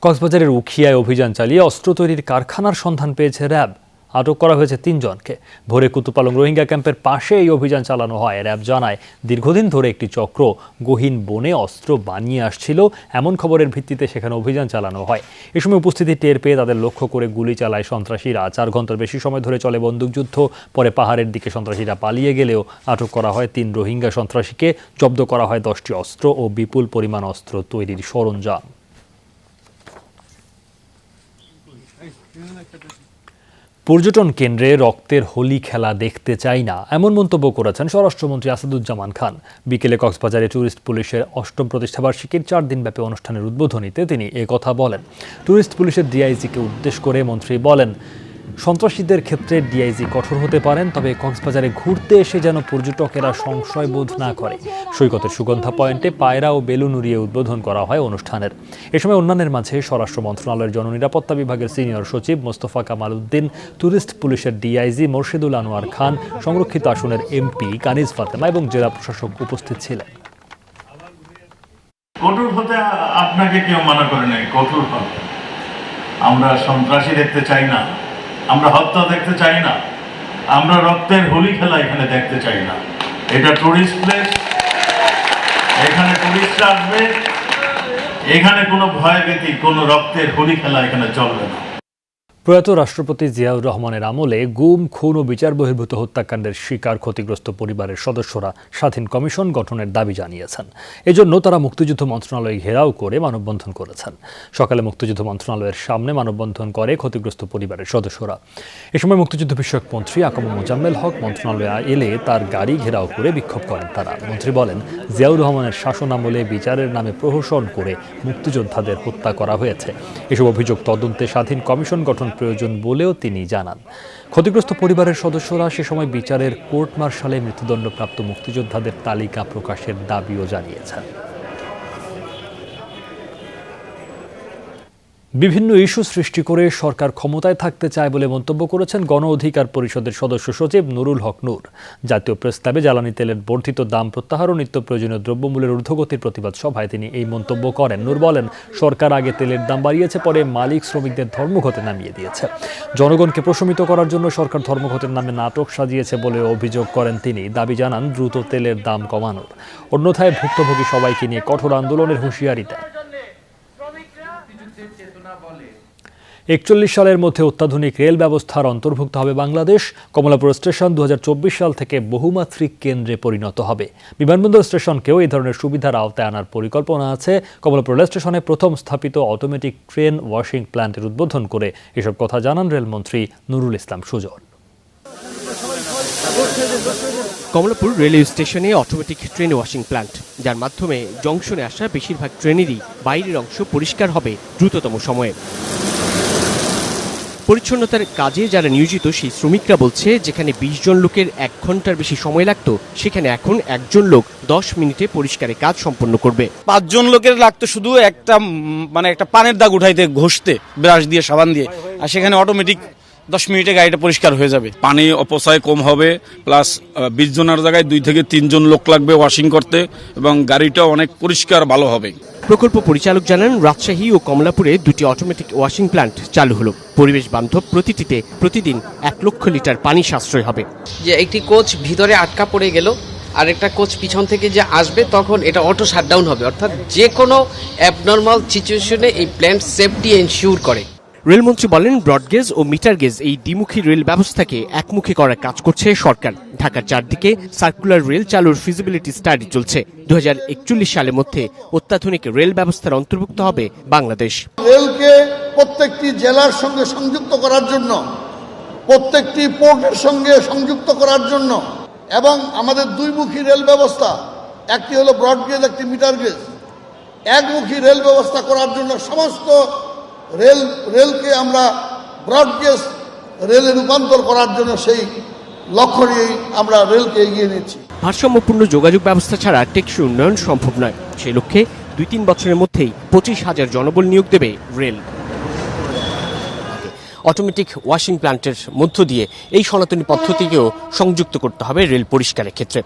কক্সবাজারের উখিয়ায় অভিযান চালিয়ে অস্ত্র তৈরির কারখানার সন্ধান পেয়েছে র্যাব। আটক করা হয়েছে 3 জনকে। ভোরে কুতুপালং রোহিঙ্গা ক্যাম্পের পাশে এই অভিযান চালানো হয়। র্যাব জানায়, দীর্ঘদিন ধরে একটি চক্র গহীন বনে অস্ত্র বানিয়ে আসছিল। এমন খবরের ভিত্তিতে সেখানে অভিযান চালানো হয়। এ সময় উপস্থিতি টের পেয়ে তাদের লক্ষ্য করে গুলি চালায় সন্ত্রাসীরা। 4 ঘন্টার বেশি সময় ধরে চলে বন্দুকযুদ্ধ। পরে পাহাড়ের দিকে সন্ত্রাসীরা পালিয়ে গেলেও আটক করা হয় 3 রোহিঙ্গা সন্ত্রাসীকে। জব্দ করা হয় 10টি অস্ত্র ও বিপুল পরিমাণ অস্ত্র তৈরির সরঞ্জাম। পর্যটন কেন্দ্রে রক্তের হোলি খেলা দেখতে চাই না, এমন মন্তব্য করেছেন স্বরাষ্ট্রমন্ত্রী আসাদুজ্জামান খান। বিকেলে কক্সবাজারে ট্যুরিস্ট পুলিশের 8ম প্রতিষ্ঠাবার্ষিকীর 4 দিনব্যাপী অনুষ্ঠানের উদ্বোধনীতে তিনি একথা বলেন। ট্যুরিস্ট পুলিশের ডিআইজিকে উদ্দেশ্য করে মন্ত্রী বলেন, সন্ত্রাসীদের ক্ষেত্রে ডিআইজি কঠোর হতে পারেন, তবে কক্সবাজারে ঘুরতে এসে যেন পর্যটকেরা সংশয় বোধ না করে। সৈকতের সুগন্ধা পয়েন্টে পায়রা ও বেলুন উড়িয়ে উদ্বোধন করা হয় অনুষ্ঠানের। এ সময় অন্যান্যের মাঝে স্বরাষ্ট্র মন্ত্রণালয়ের জননিরাপত্তা বিভাগের সিনিয়র সচিব মোস্তফা কামাল উদ্দিন, ট্যুরিস্ট পুলিশের ডিআইজি মোর্শেদুল আনোয়ার খান, সংরক্ষিত আসনের এমপি কানিজ ফাতেমা এবং জেলা প্রশাসক উপস্থিত ছিলেন। কঠোর হতে আপনাকে কেউ মানা করে নাই, কঠোর হবে। আমরা সন্ত্রাসী দেখতে চাই না, আমরা হত্যা দেখতে চাই না, আমরা রক্তের হোলি খেলা এখানে দেখতে চাই না। এটা টুরিস্ট প্লেস, এখানে টুরিস্টরা আসবে, এখানে কোনো ভয়ভীতি, কোনো রক্তের হোলি খেলা এখানে চলবে না। প্রয়াত রাষ্ট্রপতি জিয়াউর রহমানের আমলে গুম, খুন ও বিচার বহির্ভূত হত্যাকাণ্ডের শিকার ক্ষতিগ্রস্ত পরিবারের সদস্যরা স্বাধীন কমিশন গঠনের দাবি জানিয়েছেন। এজন্য তারা মুক্তিযুদ্ধ মন্ত্রণালয় ঘেরাও করে মানববন্ধন করেছেন। সকালে মুক্তিযুদ্ধ মন্ত্রণালয়ের সামনে মানববন্ধন করে ক্ষতিগ্রস্ত পরিবারের সদস্যরা। এ সময় মুক্তিযুদ্ধ বিষয়ক মন্ত্রী আকাম মোজাম্মেল হক মন্ত্রণালয়ে এলে তার গাড়ি ঘেরাও করে বিক্ষোভ করেন তারা। মন্ত্রী বলেন, জিয়াউর রহমানের শাসন আমলে বিচারের নামে প্রহসন করে মুক্তিযোদ্ধাদের হত্যা করা হয়েছে। এসব অভিযোগ তদন্তে স্বাধীন কমিশন গঠন প্রয়োজন বলেও তিনি জানান। ক্ষতিগ্রস্ত পরিবারের সদস্যরা সে সময় বিচারের কোর্ট মার্শালে মৃত্যুদণ্ডপ্রাপ্ত মুক্তিযোদ্ধাদের তালিকা প্রকাশের দাবিও জানিয়েছেন। বিভিন্ন ইস্যু সৃষ্টি করে সরকার ক্ষমতায় থাকতে চায় বলে মন্তব্য করেছেন গণ অধিকার পরিষদের সদস্য সচিব নুরুল হক নূর। জাতীয় প্রেস ক্লাবে জ্বালানি তেলের বর্ধিত দাম প্রত্যাহার ও নিত্য প্রয়োজনীয় দ্রব্যমূল্যের ঊর্ধ্বগতির প্রতিবাদ সভায় তিনি এই মন্তব্য করেন। নূর বলেন, সরকার আগে তেলের দাম বাড়িয়েছে, পরে মালিক শ্রমিকদের ধর্মঘটে নামিয়ে দিয়েছে। জনগণকে প্রশমিত করার জন্য সরকার ধর্মঘটের নামে নাটক সাজিয়েছে বলে অভিযোগ করেন তিনি। দাবি জানান দ্রুত তেলের দাম কমানোর, অন্যথায় ভুক্তভোগী সবাইকে নিয়ে কঠোর আন্দোলনের হুঁশিয়ারি দেন। 41 সালের মধ্যে অত্যাধুনিক রেল ব্যবস্থার অন্তর্ভুক্ত হবে বাংলাদেশ। কমলাপুর স্টেশন 2024 সাল থেকে বহুমাত্রিক কেন্দ্রে পরিণত হবে। বিমানবন্দর স্টেশনকেও এই ধরনের সুবিধার আওতায় আনার পরিকল্পনা আছে। কমলাপুর রেল স্টেশনে প্রথম স্থাপিত অটোমেটিক ট্রেন ওয়াশিং প্ল্যান্টের উদ্বোধন করে এসব কথা জানান রেলমন্ত্রী নুরুল ইসলাম সুজন। কমলাপুর রেলওয়ে স্টেশনে অটোমেটিক ট্রেন ওয়াশিং প্ল্যান্ট, যার মাধ্যমে জংশনে আসা বেশিরভাগ ট্রেনেরই বাইরের অংশ পরিষ্কার হবে দ্রুততম সময়ে। পরিচ্ছন্নতার কাজে যারা নিয়োজিত সেই শ্রমিকরা বলছে, যেখানে 20 জন লোকের 1 ঘন্টার বেশি সময় লাগতো, সেখানে এখন একজন লোক 10 মিনিটে পরিষ্কারের কাজ সম্পন্ন করবে। 5 জন লোকের লাগতো শুধু একটা পানের দাগ উঠাইতে, ঘষতে ব্রাশ দিয়ে, সাবান দিয়ে, আর সেখানে অটোমেটিক 10 মিনিটে গাড়িটা পরিষ্কার হয়ে যাবে। পানি অপচয় কম হবে, প্লাস 20 জনের জায়গায় 2 থেকে 3 জন লোক লাগবে ওয়াশিং করতে, এবং গাড়িটা অনেক পরিষ্কার ভালো হবে। প্রকল্প পরিচালক জানান, রাজশাহী ও কমলাপুরে 2টি অটোমেটিক ওয়াশিং প্ল্যান্ট চালু হলো। পরিবেশ বান্ধব প্রতিটিতে প্রতিদিন 1 লক্ষ লিটার পানি সাশ্রয় হবে। যে একটি কোচ ভিতরে আটকা পড়ে গেল, আর একটা কোচ পিছন থেকে যে আসবে, তখন এটা অটো শাটডাউন হবে, অর্থাৎ যে কোনো অ্যাবনর্মাল সিচুয়েশনে এই প্ল্যান্ট সেফটি এনশিওর করে। রেলমন্ত্রী বলেন, ব্রডগেজ ও মিটার গেজ এই দ্বিমুখী রেল ব্যবস্থাকে একমুখী করার কাজ করছে সরকার। ঢাকার চারদিকে সার্কুলার রেল চালুর ফিজিবিলিটি স্টাডি চলছে। 2041 সালের মধ্যে অত্যাধুনিক রেল ব্যবস্থার অন্তর্ভুক্ত হবে বাংলাদেশ। রেলকে প্রত্যেকটি জেলার সঙ্গে সংযুক্ত করার জন্য, প্রত্যেকটি পোর্টের সঙ্গে সংযুক্ত করার জন্য, এবং আমাদের 2মুখী রেল ব্যবস্থা, একটি হলো ব্রডগেজ, একটি মিটার গেজ, একমুখী রেল ব্যবস্থা করার জন্য সমস্ত রেলকে আমরা ব্রডগেজ রেলে রূপান্তর করার জন্য সেই লক্ষ্য নিয়েই আমরা রেলকে এগিয়ে নিচ্ছি। ভারসাম্যপূর্ণ যোগাযোগ ব্যবস্থা ছাড়া টেকসই উন্নয়ন সম্ভব নয়। সেই লক্ষ্যে 2-3 বছরের মধ্যেই 25,000 জনবল নিয়োগ দেবে রেল। অটোমেটিক ওয়াশিং প্ল্যান্টের মধ্য দিয়ে এই সনাতনী পদ্ধতিকেও সংযুক্ত করতে হবে রেল পরিষ্কারের ক্ষেত্রে।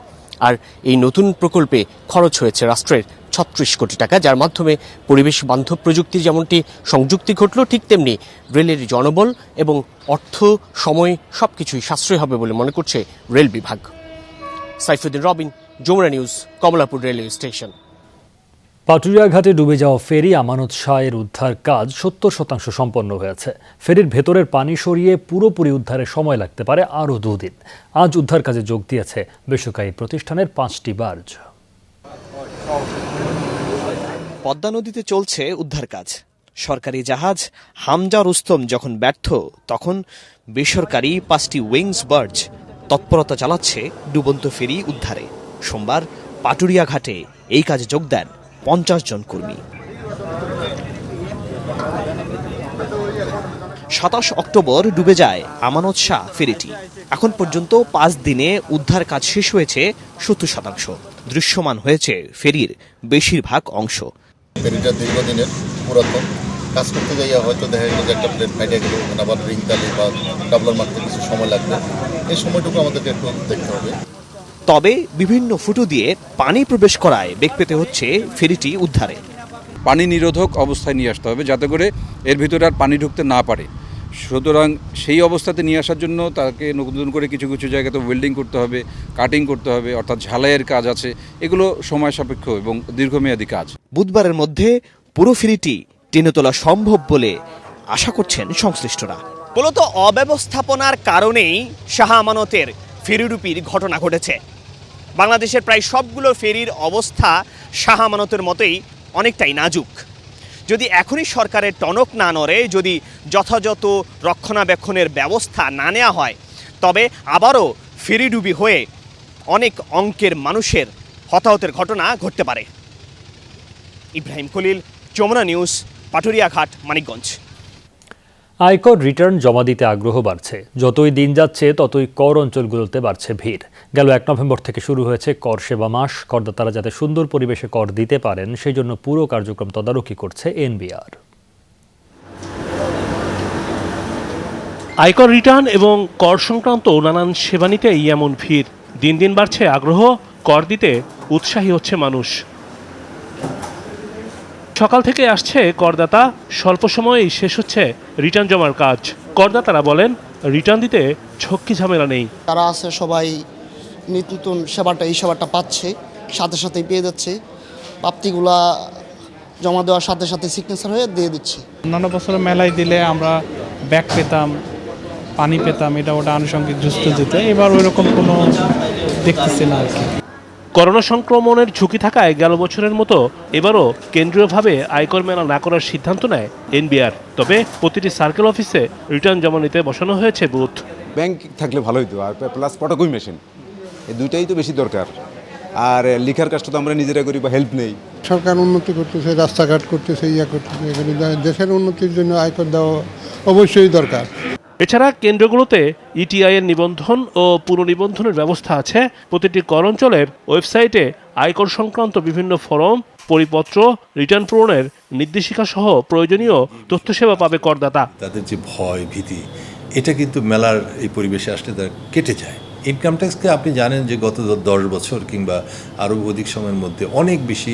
আর এই নতুন প্রকল্পে খরচ হয়েছে রাষ্ট্রের 36 কোটি টাকা, যার মাধ্যমে পরিবেশ বান্ধব প্রযুক্তির যেমনটি সংযুক্তি ঘটল, ঠিক তেমনি রেলের জনবল এবং অর্থ, সময় সবকিছুই সাশ্রয় হবে বলে মনে করছে রেল বিভাগ। Saifuddin Robin, Jamuna news, Kamalapur railway station. Paturia ঘাটে ডুবে যাওয়া ফেরি আমানত শাহের উদ্ধার কাজ 70% সম্পন্ন হয়েছে। ফেরির ভেতরের পানি সরিয়ে পুরোপুরি উদ্ধারে সময় লাগতে পারে আরও 2 দিন। আজ উদ্ধার কাজে যোগ দিয়েছে বেসরকারি প্রতিষ্ঠানের 5টি বার্জ। পদ্মা নদীতে চলছে উদ্ধার কাজ। সরকারি জাহাজ হামজা রুস্তম যখন ব্যর্থ, তখন বেসরকারি 5টি উইংস বার্জ তৎপরতা চালাচ্ছে ডুবন্ত ফেরি উদ্ধারে। সোমবার পাটুরিয়া ঘাটে এই কাজে যোগ দেন 50 জন কর্মী। 27 অক্টোবর ডুবে যায় আমানত শাহ ফেরিটি। এখন পর্যন্ত 5 দিনে উদ্ধার কাজ শেষ হয়েছে 70%। দৃশ্যমান হয়েছে ফেরির বেশিরভাগ অংশ। ফেরিটা দীর্ঘদিনের পুরাতন, কাজ করতে যাইয়া হয়তো দেখা গেল যে একটা প্লেট ফাইটে গেল, আবার রিং তালি বা ডাবলার মারতে কিছু সময় লাগবে। এই সময়টুকু আমাদেরকে একটু দেখতে হবে। তবে বিভিন্ন ফুটো দিয়ে পানি প্রবেশ করায় বেগ পেতে হচ্ছে ফেরিটি উদ্ধারে। পানি নিরোধক অবস্থায় নিয়ে আসতে হবে, যাতে করে এর ভিতরে আর পানি ঢুকতে না পারে। সুতরাং সেই অবস্থাতে নিয়ে আসার জন্য তাকে নতুন করে কিছু কিছু জায়গাতে ওয়েল্ডিং করতে হবে, কাটিং করতে হবে, অর্থাৎ ঝালাইয়ের কাজ আছে। এগুলো সময় সাপেক্ষ এবং দীর্ঘমেয়াদী কাজ। বুধবারের মধ্যে পুরো ফেরিটি টেনে তোলা সম্ভব বলে আশা করছেন সংশ্লিষ্টরা। মূলত অব্যবস্থাপনার কারণেই শাহ আমানতের ফেরিডুবির ঘটনা ঘটেছে। বাংলাদেশের প্রায় সবগুলো ফেরির অবস্থা শাহ আমানতের মতোই অনেকটাই নাজুক। যদি এখনই সরকারের টনক না নড়ে, যদি যথাযথ রক্ষণাবেক্ষণের ব্যবস্থা না নেওয়া হয়, তবে আবারও ফেরিডুবি হয়ে অনেক অঙ্কের মানুষের হতাহতের ঘটনা ঘটতে পারে। ইব্রাহিম খলিল, যমুনা নিউজ, পাটুরিয়া ঘাট, মানিকগঞ্জ। আয়কর রিটার্ন জমা দিতে আগ্রহ বাড়ছে। যতই দিন যাচ্ছে ততই কর অঞ্চলগুলোতে বাড়ছে ভিড়। গেল 1 নভেম্বর থেকে শুরু হয়েছে কর সেবা মাস। করদাতারা যাতে সুন্দর পরিবেশে কর দিতে পারেন সেই জন্য পুরো কার্যক্রম তদারকি করছে এনবিআর। আয়কর রিটার্ন এবং কর সংক্রান্ত নানান সেবা নিতেই এমন ভিড়। দিন দিন বাড়ছে আগ্রহ, কর দিতে উৎসাহী হচ্ছে মানুষ। সকাল থেকে আসছে করদাতা, স্বল্প সময়েই শেষ হচ্ছে রিটার্ন জমার কাজ। করদাতারা বলেন রিটার্ন দিতে ঝক্কি ঝামেলা নেই। তারা আছে সবাই নতুন সেবাটা এই সেবাটা পাচ্ছে, সাথে সাথেই পেয়ে যাচ্ছে। প্রাপ্তিগুলা জমা দেওয়ার সাথে সাথে সিগনেচার হয়ে দিয়ে দিচ্ছে। অন্যান্য বছরের মেলায় দিলে আমরা ব্যাগ পেতাম, পানি পেতাম, এটা ওটা আনুষঙ্গিক যুক্ত দিত। এবার ওইরকম কোনো দেখতেছি না আর কি। করোনা সংক্রমণের ঝুঁকি থাকায় গেল বছরের মতো এবারও কেন্দ্রীয়ভাবে আয়কর মেলা না করার সিদ্ধান্ত নেয় এনবিআর। তবে প্রতিটি সার্কেল অফিসে রিটার্ন জমা নিতে বসানো হয়েছে বুথ। ব্যাংক থাকলে ভালো হতো, আর প্লাস ফটোকপি মেশিন, এই দুইটাই তো বেশি দরকার। আর লিখার কাজটা তো আমরা নিজেরা করি বা হেল্প নেই। সরকার উন্নতি করতেছে, রাস্তাঘাট করতেছে, ইয়া করতেছে, দেশের উন্নতির জন্য আয়কর দেওয়া অবশ্যই দরকার। এছাড়া কেন্দ্রগুলোতে ইটিআই এর নিবন্ধন ও পুনর্নিবন্ধনের ব্যবস্থা আছে। প্রতিটি কর অঞ্চলের ওয়েবসাইটে আয়কর সংক্রান্ত বিভিন্ন ফরম, পরিপত্র, রিটার্ন পূরণের নির্দেশিকা সহ প্রয়োজনীয় তথ্য সেবা পাবে করদাতা। তাদের যে ভয় ভীতি, এটা কিন্তু মেলার এই পরিবেশে আসলে তার কেটে যায়। ইনকাম ট্যাক্সকে আপনি জানেন যে গত 10 বছর কিংবা আরও অধিক সময়ের মধ্যে অনেক বেশি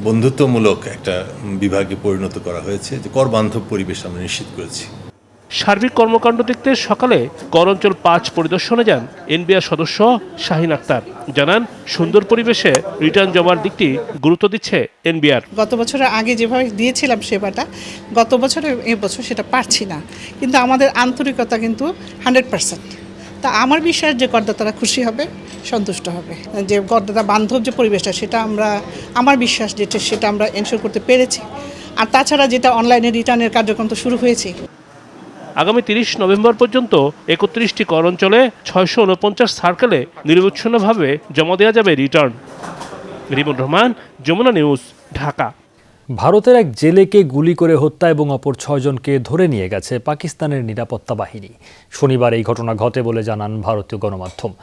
বন্ধুত্বমূলক একটা বিভাগে পরিণত করা হয়েছে, যে কর বান্ধব পরিবেশ আমরা নিশ্চিত করেছি। সার্বিক কর্মকাণ্ড দেখতে সকালে কর অঞ্চল 5 পরিদর্শনে যান এনবিআর সদস্য শাহিন আক্তার। জানান সুন্দর পরিবেশে রিটার্ন জমার দিকটি গুরুত্ব দিচ্ছে এনবিআর। গত বছরের আগে যেভাবে দিয়েছিলাম সেবাটা, গত বছরের এবছর সেটা পারছি না, কিন্তু আমাদের আন্তরিকতা কিন্তু 100%। তা আমার বিশ্বাস যে করদাতারা খুশি হবে, সন্তুষ্ট হবে, যে করদাতা বান্ধব যে পরিবেশটা সেটা আমার বিশ্বাস যেটা সেটা আমরা এনশিওর করতে পেরেছি। আর তাছাড়া যেটা অনলাইনে রিটার্নের কার্যক্রম তো শুরু হয়েছে। আগামী 30 নভেম্বর পর্যন্ত 31টি কর অঞ্চলে 649 সার্কেলে নিরবচ্ছিন্নভাবে জমা দেওয়া যাবে রিটার্ন। রিমন রহমান, যমুনা নিউজ, ঢাকা। ভারতের এক জেলেকে গুলি করে হত্যা এবং অপর 6 জনকে ধরে নিয়ে গেছে পাকিস্তানের নিরাপত্তা বাহিনী। শনিবার এই ঘটনা ঘটে বলে জানান ভারতীয় গণমাধ্যম।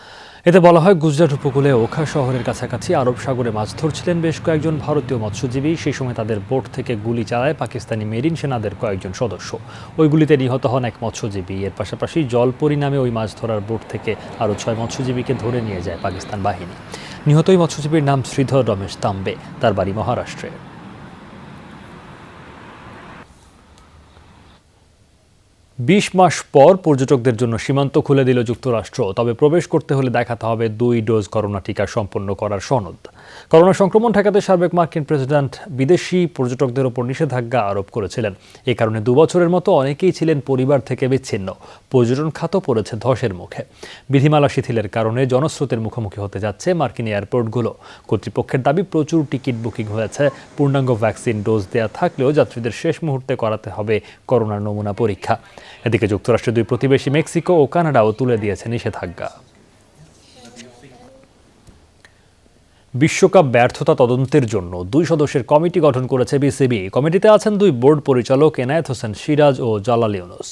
এতে বলা হয়, গুজরাট উপকূলে ওখা শহরের কাছাকাছি আরব সাগরে মাছ ধরছিলেন বেশ কয়েকজন ভারতীয় মৎস্যজীবী। সেই সময় তাদের বোট থেকে গুলি চালায় পাকিস্তানি মেরিন সেনাদের কয়েকজন সদস্য। ওই গুলিতে নিহত হন এক মৎস্যজীবী। এর পাশাপাশি জলপরি নামে ওই মাছ ধরার বোট থেকে আরও 6 মৎস্যজীবীকে ধরে নিয়ে যায় পাকিস্তান বাহিনী। নিহত ওই মৎস্যজীবীর নাম শ্রীধর রমেশ তাম্বে, তার বাড়ি মহারাষ্ট্রে। 20 মাস পর পর্যটকদের জন্য সীমান্ত খুলে দিল যুক্তরাষ্ট্র। তবে প্রবেশ করতে হলে দেখাতে হবে 2 ডোজ করোনা টিকা সম্পন্ন করার সনদ। করোনা সংক্রমণ ঠেকাতে সাবেক মার্কিন প্রেসিডেন্ট বিদেশি পর্যটকদের ওপর নিষেধাজ্ঞা আরোপ করেছিলেন। এ কারণে 2 বছরের মতো অনেকেই ছিলেন পরিবার থেকে বিচ্ছিন্ন। পর্যটন খাতও পড়েছে ধসের মুখে। বিধিমালা শিথিলের কারণে জনস্রোতের মুখোমুখি হতে যাচ্ছে মার্কিন এয়ারপোর্টগুলো। কর্তৃপক্ষের দাবি, প্রচুর টিকিট বুকিং হয়েছে। পূর্ণাঙ্গ ভ্যাকসিন ডোজ দেয়া থাকলেও যাত্রীদের শেষ মুহূর্তে করাতে হবে করোনার নমুনা পরীক্ষা। এদিকে যুক্তরাষ্ট্রের 2 প্রতিবেশী মেক্সিকো ও কানাডাও তুলে দিয়েছে নিষেধাজ্ঞা। বিশ্বকাপ ব্যর্থতা তদন্তের জন্য 2 সদস্যের কমিটি গঠন করেছে বিসিবি। কমিটিতে আছেন 2 বোর্ড পরিচালক এনায়েত হোসেন সিরাজ ও জালাল ইউনুস।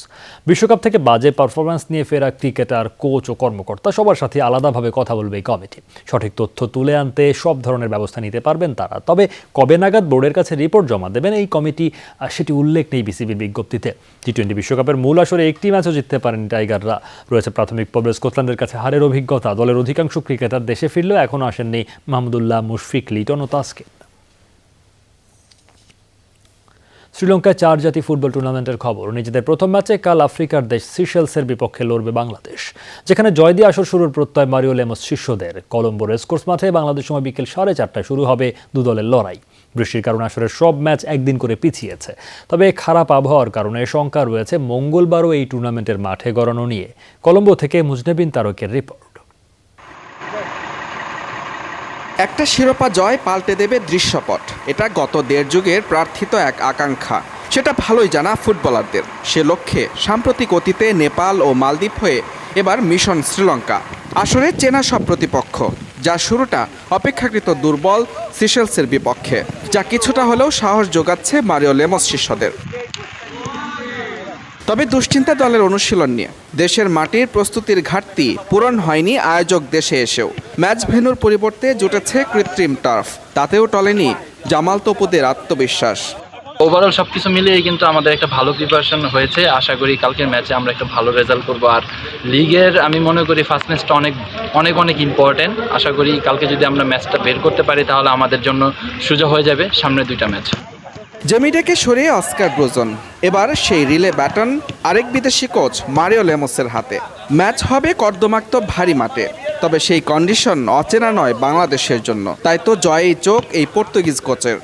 বিশ্বকাপ থেকে বাজে পারফরম্যান্স নিয়ে ফেরা ক্রিকেটার, কোচ ও কর্মকর্তা সবার সাথে আলাদাভাবে কথা বলবে এই কমিটি। সঠিক তথ্য তুলে আনতে সব ধরনের ব্যবস্থা নিতে পারবেন তারা। তবে কবে নাগাদ বোর্ডের কাছে রিপোর্ট জমা দেবেন এই কমিটি, সেটি উল্লেখ নেই বিসিবির বিজ্ঞপ্তিতে। টি-20 বিশ্বকাপের মূল আসরে একটি ম্যাচও জিততে পারেনি টাইগাররা। রয়েছে প্রাথমিক পর্বে স্কটল্যান্ডের কাছে হারের অভিজ্ঞতা। দলের অধিকাংশ ক্রিকেটার দেশে ফিরলেও এখনও আসেননি মাহমুদুল্লাহ, মুশফিক, লিটন ও তাসকিন। শ্রীলঙ্কায় 4 জাতি ফুটবল টুর্নামেন্টের খবর। নিজেদের প্রথম ম্যাচে কাল আফ্রিকার দেশ সিশেলসের বিপক্ষে লড়বে বাংলাদেশ, যেখানে জয় দিয়ে আসর শুরুর প্রত্যয় মারিও লেমস শিষ্যদের। কলম্বো রেসকোর্স মাঠে বাংলাদেশ সময় বিকেল 4:30টায় শুরু হবে 2 দলের লড়াই। বৃষ্টির কারণে আসরের সব ম্যাচ একদিন করে পিছিয়েছে। তবে খারাপ আবহাওয়ার কারণে শঙ্কা রয়েছে মঙ্গলবারও এই টুর্নামেন্টের মাঠে গড়ানো নিয়ে। কলম্বো থেকে মুজনেবিন তারকের রিপোর্ট। একটা শিরোপা জয় পাল্টে দেবে দৃশ্যপট। এটা গত 1.5 যুগের প্রার্থিত এক আকাঙ্ক্ষা। সেটা ভালোই জানা ফুটবলারদের। সে লক্ষ্যে সাম্প্রতিক অতীতে নেপাল ও মালদ্বীপ হয়ে এবার মিশন শ্রীলঙ্কা। আসরে চেনা সব প্রতিপক্ষ, যার শুরুটা অপেক্ষাকৃত দুর্বল সিশেলসের বিপক্ষে, যা কিছুটা হলেও সাহস যোগাচ্ছে মারিও লেমস শিষ্যদের। তবে দুশ্চিন্তা দলের অনুশীলন নিয়ে। দেশের মাটির প্রস্তুতির ঘাটতি পূরণ হয়নি আয়োজক দেশে এসেও। ম্যাচ ভেন্যুর পরিবর্তে জুটেছে কৃত্রিম টার্ফ, তাতেও টলেনি জামাল তপুদের আত্মবিশ্বাস। ওভারঅল সবকিছু মিলিয়ে কিন্তু আমাদের একটা ভালো প্রিপারেশন হয়েছে। আশা করি কালকের ম্যাচে আমরা একটা ভালো রেজাল্ট করব। আর লিগের আমি মনে করি ফার্স্ট ম্যাচটা অনেক ইম্পর্টেন্ট। আশা করি কালকে যদি আমরা ম্যাচটা বের করতে পারি তাহলে আমাদের জন্য সুযোগ হয়ে যাবে সামনের 2টা ম্যাচ। জেমিডেকে সরিয়ে অস্কার ব্রুজন, এবার সেই রিলে ব্যাটন আরেক বিদেশি কোচ মারিও লেমোসের হাতে। ম্যাচ হবে কর্দমাক্ত ভারী মাঠে, তবে সেই কন্ডিশন অচেনা নয় বাংলাদেশের জন্য। তাই তো জয়েই চোখ এই পর্তুগিজ কোচের।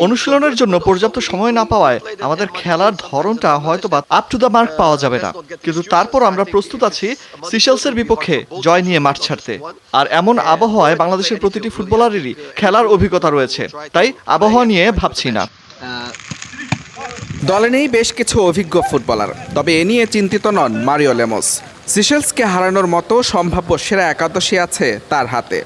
অনুশীলনের জন্য পর্যাপ্ত সময় না পাওয়ায় আমাদের খেলার ধরনটা হয়তো বা আপ টু দ্য মার্ক পাওয়া যাবে না, কিন্তু তারপর আমরা প্রস্তুত আছি সিশেলসের বিপক্ষে জয় নিয়ে মাঠ ছাড়তে। আর এমন আবহাওয়ায় বাংলাদেশের প্রতিটি ফুটবলারেরই খেলার অভিজ্ঞতা রয়েছে, তাই আবহাওয়া নিয়ে ভাবছি না। দলে নেই বেশ কিছু অভিজ্ঞ ফুটবলার, তবে এ নিয়ে চিন্তিত নন মারিও লেমোস। সিশেলসকে হারানোর মতো সম্ভাব্য সেরা একাদশী আছে তার হাতে।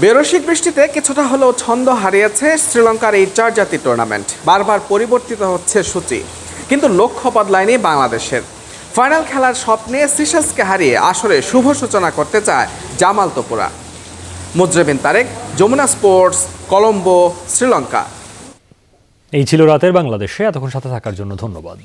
বেরসিক বৃষ্টিতে কিছুটা হলেও ছন্দ হারিয়েছে শ্রীলঙ্কার এই 4 জাতি টুর্নামেন্ট। বারবার পরিবর্তিত হচ্ছে সূচি, কিন্তু লক্ষ্য বদলায়নি বাংলাদেশের। ফাইনাল খেলার স্বপ্নে সিশেলসকে হারিয়ে আসরে শুভ সূচনা করতে চায় জামাল তপুরা। মুজরেবিন তারেক, যমুনা স্পোর্টস, কলম্বো, শ্রীলঙ্কা। এই ছিল রাতের বাংলাদেশে। এতক্ষণ সাথে থাকার জন্য ধন্যবাদ।